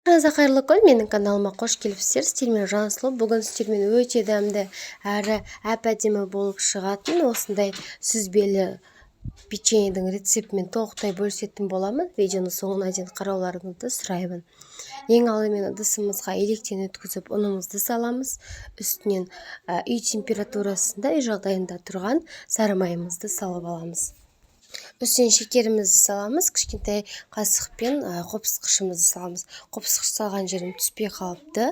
Қайырлы күн, менің каналыма қош келіпсіздер. Сіздермен Жансұлу. Бүгін сіздермен өте дәмді әрі әп-әдемі болып шығатын осындай сүзбелі печеньенің рецептімен толықтай бөлісетін боламын. Видеоны соңына дейін қарауларыңызды сұраймын. Ең алдымен ыдысымызға електен өткізіп ұнымызды саламыз. Үстінен үй температурасында, үй жағдайында тұрған сары майымызды салып аламыз. Үстіне шекерімізді саламыз, кішкентай қасықпен қопсықышымызды саламыз. Қопсықыш салған жерім түспей қалыпты.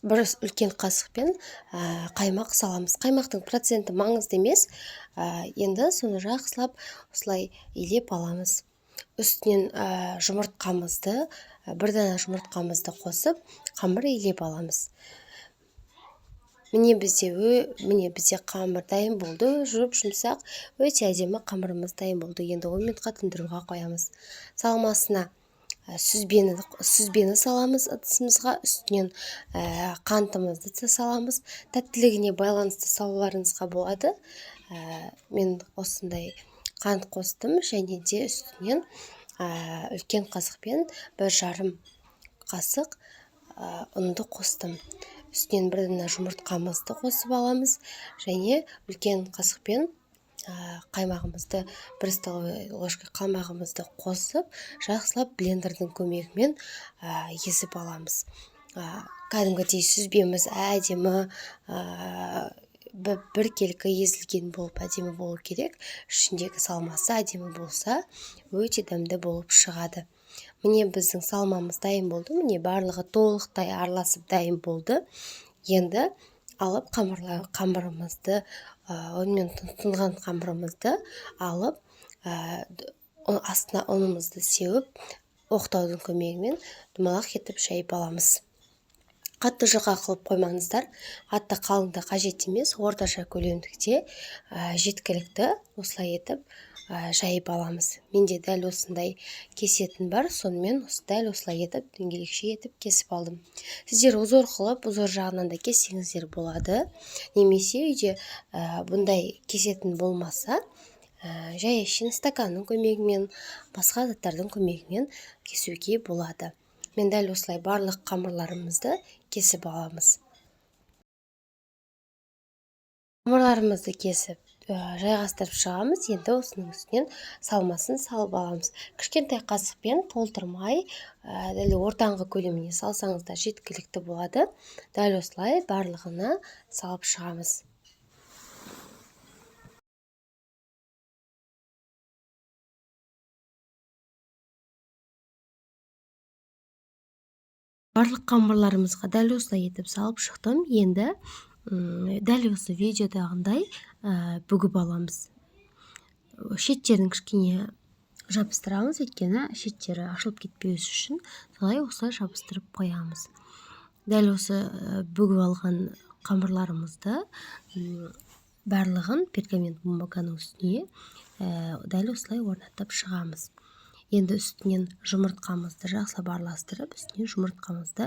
Бір үлкен қасықпен қаймақ саламыз. Қаймақтың проценті маңызды емес. Енді соны жақсылап осылай илеп аламыз. Үстінен жұмыртқамызды, бір дана жұмыртқамызды қосып, қамыр илеп аламыз. Міне бізде қамыр дайын болды, жұмсақ, өте әдемі қамырымыз дайын болды. Енді 10 минутқа тұндыруға қоямыз. Салмасына сүзбені саламыз ыдысымызға, үстінен қантымызды саламыз. Тәттілігіне байланысты салуларыңызға болады. Мен осындай қант қостым, және де үстінен үлкен қасықпен 1,5 қасық ұнды қостым. Үстінен бір дана жұмыртқамызды қосып аламыз, және үлкен қасықпен қаймағымызды, 1 столовый ложка қаймағымызды қосып, жақсылап блендердің көмегімен езіп аламыз. Кәдімгідей сүзбеміз әдемі, біркелкі езілген болып әдемі болу керек. Ішіндегі салмасы әдемі болса, өте дәмді болып шығады. Міне біздің салмамыз дайын болды. Міне барлығы толықтай араласып дайын болды. Енді алып қамырымызды, онымен тұнған қамырымызды алып, астына ұнымызды сеуіп, оқтаудың көмегімен домалақ етіп жайып аламыз. Қатты жұқа қылып қоймаңыздар. Қатты қалыңды қажет емес, орташа көлемдікте жеткілікті осылай етіп жайып аламыз. Менде дәл осындай кесетін бар, сонымен дәл осылай етіп, дөңгелекше етіп кесіп алдым. Сіздер ұзор қылып, ұзор жағынан да кессеңіздер болады. Немесе үйде бұндай кесетін болмаса, жай әшейін стаканның көмегімен, басқа заттардың көмегімен кесуге болады. Мен дәл осылай барлық қамырларымызды кесіп аламыз. Қамырларымызды кесіп жайғастырып шығамыз. Енді осының үстінен салмасын салып аламыз. Кішкентай қасықпен толтырмай, дәл ортаңғы көлеміне салсаңыздар жеткілікті болады. Дәл осылай барлығына салып шығамыз. Барлық қамырларымызға дәл осылай етіп салып шықтым. Енді дәл осы видеодағындай бүгіп аламыз. Шеттерін кішкене жабыстырамыз, өйткені шеттері ашылып кетпеуі үшін солай осылай жабыстырып қоямыз. Дәл осы бүгіп алған қамырларымызды барлығын пергамент бумаганың үстіне дәл осылай орнатып шығамыз. Енді үстінен жұмыртқамызды жақсылап араластырып, үстінен жұмыртқамызды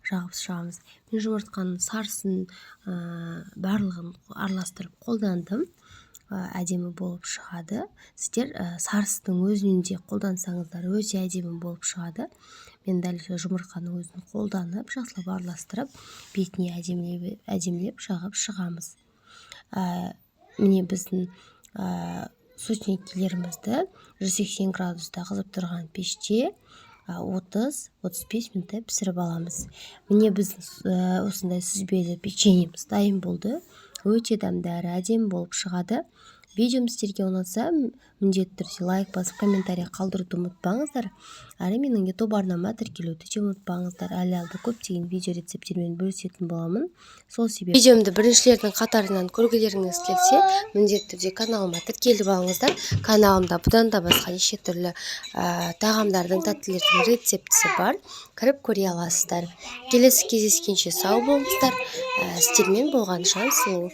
жағып шығамыз. Мен жұмыртқаның сарысын барлығын араластырып қолдандым. Әдемі болып шығады. Сіздер сарысының өзінен де қолдансаңыздар өте әдемі болып шығады. Мен дәл жұмыртқаның өзін қолданып, жақсылап араластырып, бетіне әдемілеп жағып шығамыз. Міне біздің сотникелерімізді 180 градуста қызып тұрған пеште 30-35 минутта пісіріп аламыз. Міне біздің осындай сүзбелі печеньеміз дайын болды. Өте дәмді әрі әдемі болып шығады. Видеом сіздерге ұнатса, міндетті түрде лайк басып, комментарий қалдыруды ұмытпаңыздар. Әрі менің YouTube арнама тіркелуді де ұмытпаңыздар. Әлі көптеген видео рецептермен бөлісетін боламын. Сол себеп видеомды біріншілердің қатарынан көргілеріңіз келсе, міндетті түрде каналыма тіркеліп алыңыздар. Каналымда бұдан да басқа неше түрлі тағамдардың, тәттілердің рецептісі бар. Кіріп көре аласыздар. Келесі кездескенше сау болыңыздар. Сіздермен болған Жансұлу.